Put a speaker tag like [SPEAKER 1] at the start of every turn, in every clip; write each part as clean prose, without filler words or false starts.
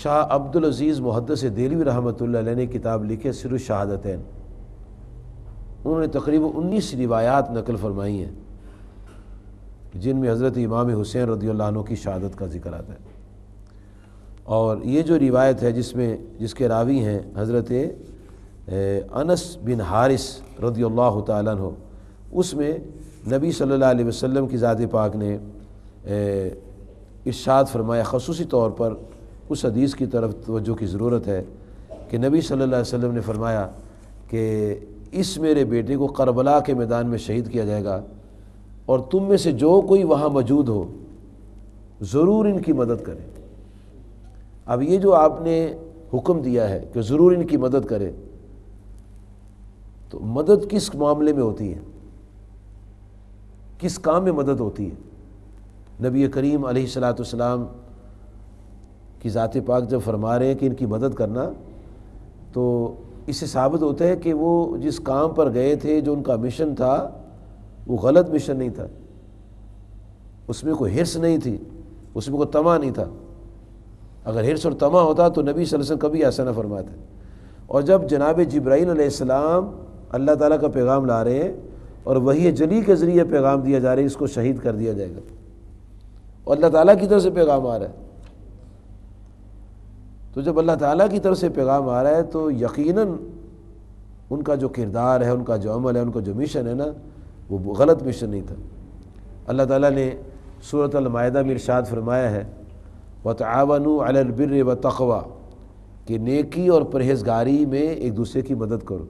[SPEAKER 1] شاہ عبدالعزیز محدث دہلوی رحمۃ اللہ علیہ نے کتاب لکھے سر الشہادتین، انہوں نے تقریباً 19 روایات نقل فرمائی ہیں جن میں حضرت امام حسین رضی اللہ عنہ کی شہادت کا ذکر آتا ہے۔ اور یہ جو روایت ہے جس کے راوی ہیں حضرت انس بن حارث رضی اللہ تعالیٰ عنہ، اس میں نبی صلی اللہ علیہ وسلم کی ذات پاک نے ارشاد فرمایا، خصوصی طور پر اس حدیث کی طرف توجہ کی ضرورت ہے کہ نبی صلی اللہ علیہ وسلم نے فرمایا کہ اس میرے بیٹے کو کربلا کے میدان میں شہید کیا جائے گا، اور تم میں سے جو کوئی وہاں موجود ہو ضرور ان کی مدد کرے۔ اب یہ جو آپ نے حکم دیا ہے کہ ضرور ان کی مدد کرے، تو مدد کس معاملے میں ہوتی ہے، کس کام میں مدد ہوتی ہے؟ نبی کریم علیہ الصلوۃ والسلام کی ذات پاک جب فرما رہے ہیں کہ ان کی مدد کرنا، تو اس سے ثابت ہوتا ہے کہ وہ جس کام پر گئے تھے، جو ان کا مشن تھا، وہ غلط مشن نہیں تھا، اس میں کوئی حرص نہیں تھی، اس میں کوئی طمع نہیں تھا۔ اگر حرص اور طمع ہوتا تو نبی صلی اللہ علیہ وسلم کبھی ایسا نہ فرماتے۔ اور جب جناب جبرائیل علیہ السلام اللہ تعالیٰ کا پیغام لا رہے ہیں اور وحی جلی کے ذریعے پیغام دیا جا رہا ہے اس کو شہید کر دیا جائے گا، اور اللہ تعالیٰ کی طرف سے پیغام آ رہا ہے، تو جب اللہ تعالیٰ کی طرف سے پیغام آ رہا ہے تو یقیناً ان کا جو کردار ہے، ان کا جو عمل ہے، ان کا جو مشن ہے نا، وہ غلط مشن نہیں تھا۔ اللہ تعالیٰ نے سورۃ المائدہ میں ارشاد فرمایا ہے، وَتَعَاوَنُوا عَلَى الْبِرِّ وَالتَّقْوَىٰ، کہ نیکی اور پرہیزگاری میں ایک دوسرے کی مدد کرو۔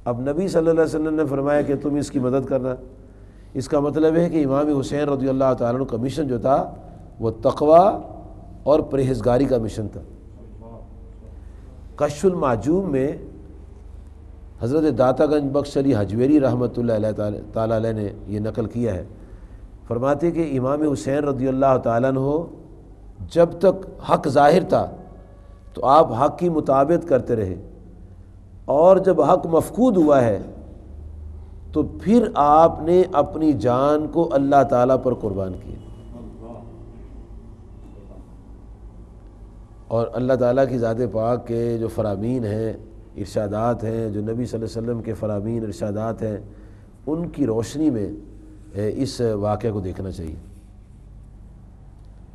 [SPEAKER 1] اب نبی صلی اللہ علیہ وسلم نے فرمایا کہ تم اس کی مدد کرنا، اس کا مطلب ہے کہ امام حسین رضی اللہ تعالیٰ عنہ کا مشن جو تھا وہ تقویٰ اور پرہیزگاری کا مشن تھا۔ کشف المعجوب میں حضرت داتا گنج بخش علی حجویری رحمۃ اللہ تعالیٰ علیہ نے یہ نقل کیا ہے، فرماتے کہ امام حسین رضی اللہ تعالیٰ عنہ جب تک حق ظاہر تھا تو آپ حق کی مطابقت کرتے رہے، اور جب حق مفقود ہوا ہے تو پھر آپ نے اپنی جان کو اللہ تعالیٰ پر قربان کیا، اور اللہ تعالیٰ کی ذات پاک کے جو فرامین ہیں، ارشادات ہیں، جو نبی صلی اللہ علیہ وسلم کے فرامین ارشادات ہیں، ان کی روشنی میں اس واقعہ کو دیکھنا چاہیے۔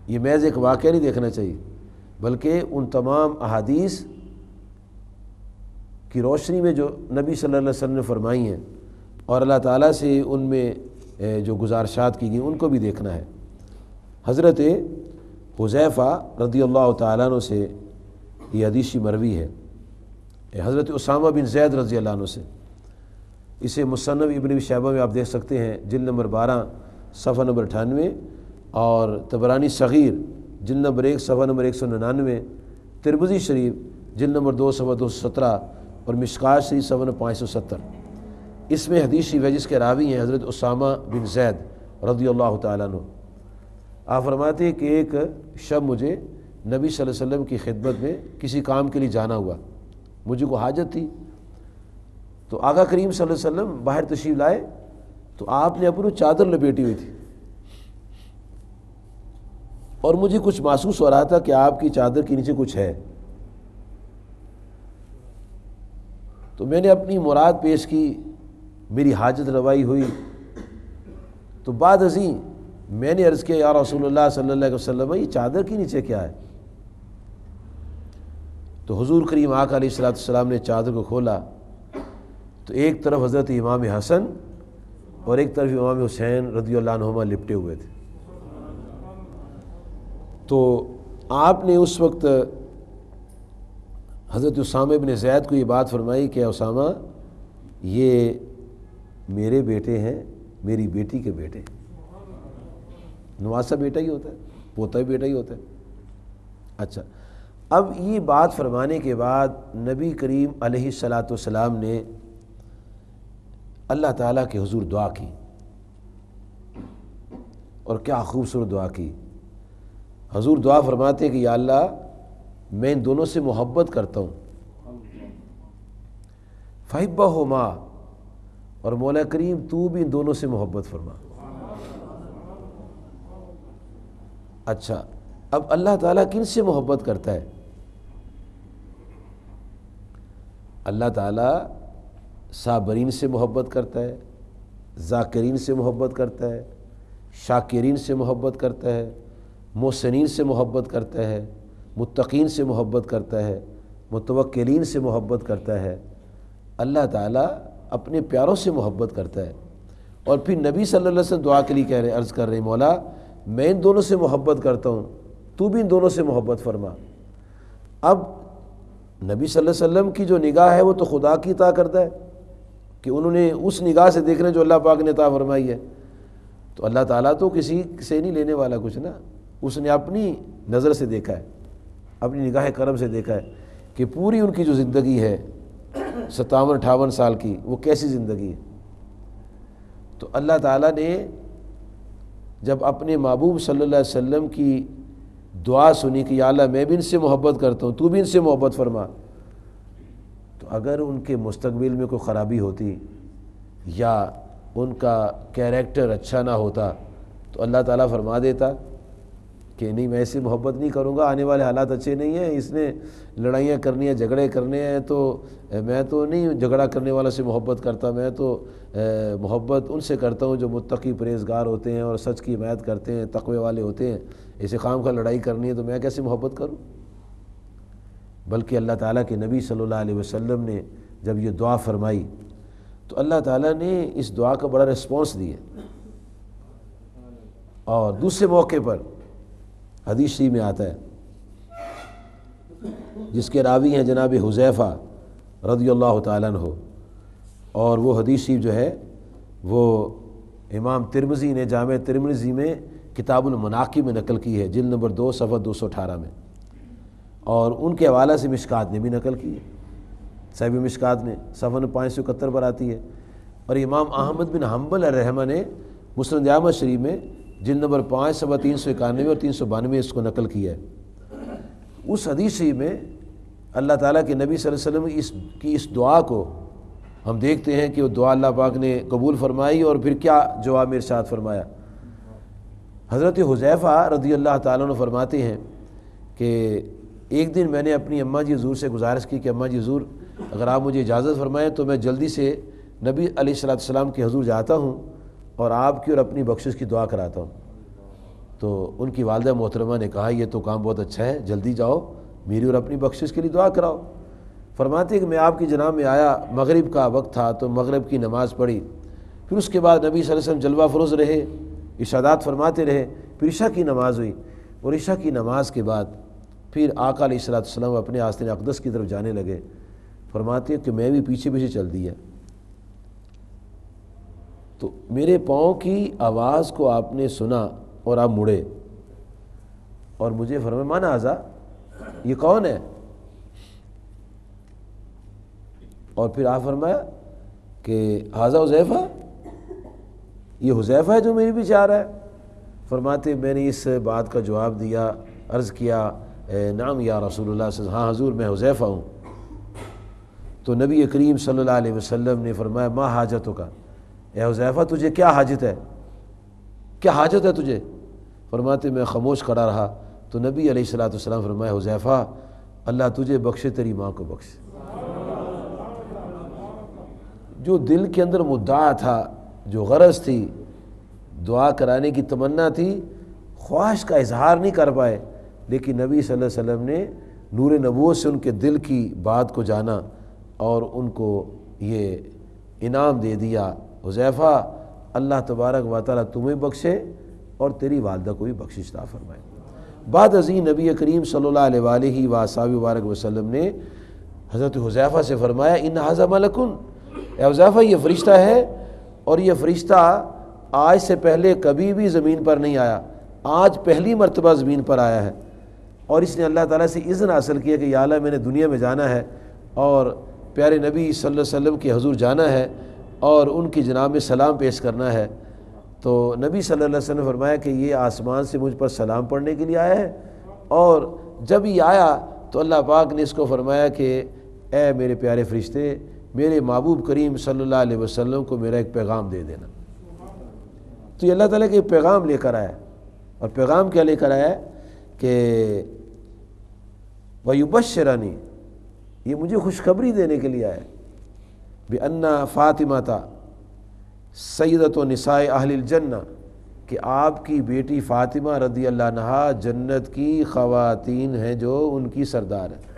[SPEAKER 1] یہ محض ایک واقعہ نہیں دیکھنا چاہیے، بلکہ ان تمام احادیث کی روشنی میں جو نبی صلی اللہ علیہ وسلم نے فرمائی ہیں اور اللہ تعالیٰ سے ان میں جو گزارشات کی گئی ان کو بھی دیکھنا ہے۔ حضرت حذیفہ رضی اللہ تعالیٰ عنہ سے یہ حدیث مروی ہے، حضرت اسامہ بن زید رضی اللہ عنہ سے، اسے مصنف ابن شیبہ میں آپ دیکھ سکتے ہیں، جلد نمبر 12 صفحہ نمبر 98، اور طبرانی صغیر جلد نمبر 1 صفحہ نمبر 199، ترمذی شریف جلد نمبر 2 صفحہ 217، اور مشکات شریف صفحہ نمبر 570۔ اس میں حدیث شریف ہے جس کے راوی ہیں حضرت اسامہ بن زید رضی اللہ تعالیٰ عنہ۔ آپ فرماتے ہیں کہ ایک شب مجھے نبی صلی اللہ علیہ وسلم کی خدمت میں کسی کام کے لیے جانا ہوا، مجھے کو حاجت تھی، تو آقا کریم صلی اللہ علیہ وسلم باہر تشریف لائے تو آپ نے اپنی چادر لپیٹی ہوئی تھی، اور مجھے کچھ محسوس ہو رہا تھا کہ آپ کی چادر کے نیچے کچھ ہے، تو میں نے اپنی مراد پیش کی، میری حاجت روائی ہوئی، تو بعد ازیں میں نے عرض کیا یا رسول اللہ صلی اللہ علیہ وسلم یہ چادر کے نیچے کیا ہے؟ تو حضور کریم آقا علیہ الصلوۃ والسلام نے چادر کو کھولا تو ایک طرف حضرت امام حسن اور ایک طرف امام حسین رضی اللہ عنہما لپٹے ہوئے تھے۔ تو آپ نے اس وقت حضرت اسامہ بن زید کو یہ بات فرمائی کہ اسامہ یہ میرے بیٹے ہیں، میری بیٹی کے بیٹے ہیں، نواسا بیٹا ہی ہوتا ہے، پوتا بھی بیٹا ہی ہوتا ہے۔ اچھا، اب یہ بات فرمانے کے بعد نبی کریم علیہ الصلوۃ والسلام نے اللہ تعالیٰ کے حضور دعا کی، اور کیا خوبصورت دعا کی۔ حضور دعا فرماتے کہ یا اللہ میں ان دونوں سے محبت کرتا ہوں، فَحِبَّهُمَا، اور مولا کریم تو بھی ان دونوں سے محبت فرما۔ اچھا، اب اللہ تعالیٰ کن سے محبت کرتا ہے؟ اللہ تعالیٰ صابرین سے محبت کرتا ہے، ذاکرین سے محبت کرتا ہے، شاکرین سے محبت کرتا ہے، محسنین سے محبت کرتا ہے، متقین سے محبت کرتا ہے، متوکلین سے محبت کرتا ہے۔ اللہ تعالیٰ اپنے پیاروں سے محبت کرتا ہے۔ اور پھر نبی صلی اللہ علیہ وسلم دعا کے لیے عرض کر رہے ہیں، مولا میں ان دونوں سے محبت کرتا ہوں، تو بھی ان دونوں سے محبت فرما۔ اب نبی صلی اللہ علیہ وسلم کی جو نگاہ ہے وہ تو خدا کی عطا کرتا ہے کہ انہوں نے اس نگاہ سے دیکھ رہے ہیں جو اللہ پاک نے عطا فرمائی ہے، تو اللہ تعالیٰ تو کسی سے نہیں لینے والا کچھ نا، اس نے اپنی نظر سے دیکھا ہے، اپنی نگاہ کرم سے دیکھا ہے کہ پوری ان کی جو زندگی ہے 57-58 سال کی، وہ کیسی زندگی ہے۔ تو اللہ تعالیٰ نے جب اپنے محبوب صلی اللہ علیہ وسلم کی دعا سنی کہ یا اللہ میں بھی ان سے محبت کرتا ہوں، تو بھی ان سے محبت فرما، تو اگر ان کے مستقبل میں کوئی خرابی ہوتی یا ان کا کیریکٹر اچھا نہ ہوتا تو اللہ تعالیٰ فرما دیتا کہ نہیں میں ایسی محبت نہیں کروں گا، آنے والے حالات اچھے نہیں ہیں، اس نے لڑائیاں کرنی ہیں، جھگڑے کرنے ہیں، تو میں تو نہیں جھگڑا کرنے والا سے محبت کرتا، میں تو محبت ان سے کرتا ہوں جو متقی پرہیزگار ہوتے ہیں اور سچ کی حمایت کرتے ہیں، تقوی والے ہوتے ہیں۔ ایسے خام کا لڑائی کرنی ہے تو میں کیسے محبت کروں؟ بلکہ اللہ تعالیٰ کے نبی صلی اللہ علیہ وسلم نے جب یہ دعا فرمائی تو اللہ تعالیٰ نے اس دعا کا بڑا ریسپانس دیا۔ اور دوسرے موقع پر حدیث شریف میں آتا ہے جس کے راوی ہیں جناب حذیفہ رضی اللہ تعالیٰ عنہ، اور وہ حدیث شریف جو ہے وہ امام ترمذی نے جامع ترمذی میں کتاب المناقب میں نقل کی ہے، جلد نمبر 2 صفحہ 218 میں، اور ان کے حوالہ سے مشکات نے بھی نقل کی ہے، صحیح مشکات نے صفحہ 571 پر آتی ہے، اور امام احمد بن حنبل الرحمہ نے مسند احمد شریف میں جلد نمبر 5 صفحہ 391 اور 392 اس کو نقل کیا ہے۔ اس حدیث شریف میں اللہ تعالیٰ کے نبی صلی اللہ علیہ وسلم کی اس دعا کو ہم دیکھتے ہیں کہ وہ دعا اللہ پاک نے قبول فرمائی، اور پھر کیا جواب میں ارشاد فرمایا۔ حضرت حذیفہ رضی اللہ تعالیٰ عنہ فرماتے ہیں کہ ایک دن میں نے اپنی اماں جی حضور سے گزارش کی کہ اماں جی حضور اگر آپ مجھے اجازت فرمائیں تو میں جلدی سے نبی علیہ السلام کے حضور جاتا ہوں اور آپ کی اور اپنی بخشش کی دعا کراتا ہوں۔ تو ان کی والدہ محترمہ نے کہا یہ تو کام بہت اچھا ہے، جلدی جاؤ میری اور اپنی بخشش کے لیے دعا کراؤ۔ فرماتے ہیں کہ میں آپ کی جناب میں آیا، مغرب کا وقت تھا تو مغرب کی نماز پڑھی، پھر اس کے بعد نبی صلی اللہ علیہ وسلم جلوہ فروز رہے، ارشادات فرماتے رہے، پھر عشاء کی نماز ہوئی، اور عشاء کی نماز کے بعد پھر آقا علیہ السلام اپنے آستین اقدس کی طرف جانے لگے۔ فرماتے ہیں کہ میں بھی پیچھے پیچھے چل دیا، تو میرے پاؤں کی آواز کو آپ نے سنا اور آپ مڑے، اور مجھے فرمایا من ھذا، یہ کون ہے؟ اور پھر آپ فرمایا کہ ھذا حذیفہ، یہ حذیفہ ہے جو میرے پیچھے آ رہا ہے۔ فرماتے میں نے اس بات کا جواب دیا، عرض کیا نعم یا رسول اللہ صلی اللہ علیہ وسلم، ہاں حضور میں حذیفہ ہوں۔ تو نبی کریم صلی اللہ علیہ وسلم نے فرمایا ما حاجتک، اے حذیفہ تجھے کیا حاجت ہے، کیا حاجت ہے تجھے؟ فرماتے میں خاموش کھڑا رہا، تو نبی علیہ السلام فرمایا حذیفہ اللہ تجھے بخشے، تیری ماں کو بخشے۔ جو دل کے اندر مدعا تھا، جو غرض تھی، دعا کرانے کی تمنا تھی، خواہش کا اظہار نہیں کر پائے، لیکن نبی صلی اللہ علیہ وسلم نے نور نبوت سے ان کے دل کی بات کو جانا اور ان کو یہ انعام دے دیا، حذیفہ اللہ تبارک و تعالیٰ تمہیں بخشے اور تیری والدہ کو بھی بخشش عطا فرمائے۔ بعد ازیں نبی کریم صلی اللہ علیہ وآلہ وآلہ وسلم نے حضرت حذیفہ سے فرمایا ان ھذا ملک، اے حذیفہ یہ فرشتہ ہے، اور یہ فرشتہ آج سے پہلے کبھی بھی زمین پر نہیں آیا، آج پہلی مرتبہ زمین پر آیا ہے، اور اس نے اللہ تعالیٰ سے اذن حاصل کیا کہ یا اللہ میں نے دنیا میں جانا ہے اور پیارے نبی صلی اللہ علیہ وسلم کے حضور جانا ہے اور ان کی جناب میں سلام پیش کرنا ہے۔ تو نبی صلی اللہ علیہ وسلم نے فرمایا کہ یہ آسمان سے مجھ پر سلام پڑھنے کے لیے آیا ہے، اور جب یہ آیا تو اللہ پاک نے اس کو فرمایا کہ اے میرے پیارے فرشتے، میرے محبوب کریم صلی اللہ علیہ وسلم کو میرا ایک پیغام دے دینا۔ تو یہ اللہ تعالیٰ کے پیغام لے کر آیا، اور پیغام کیا لے کر آیا ہے کہ وَيُبَشِّرَنِي، یہ مجھے خوشخبری دینے کے لیے آیا بِأَنَّ فاطمہ سیدۃ نساء اہل الجنہ، کہ آپ کی بیٹی فاطمہ رضی اللہ عنہا جنت کی خواتین ہیں جو ان کی سردار ہیں۔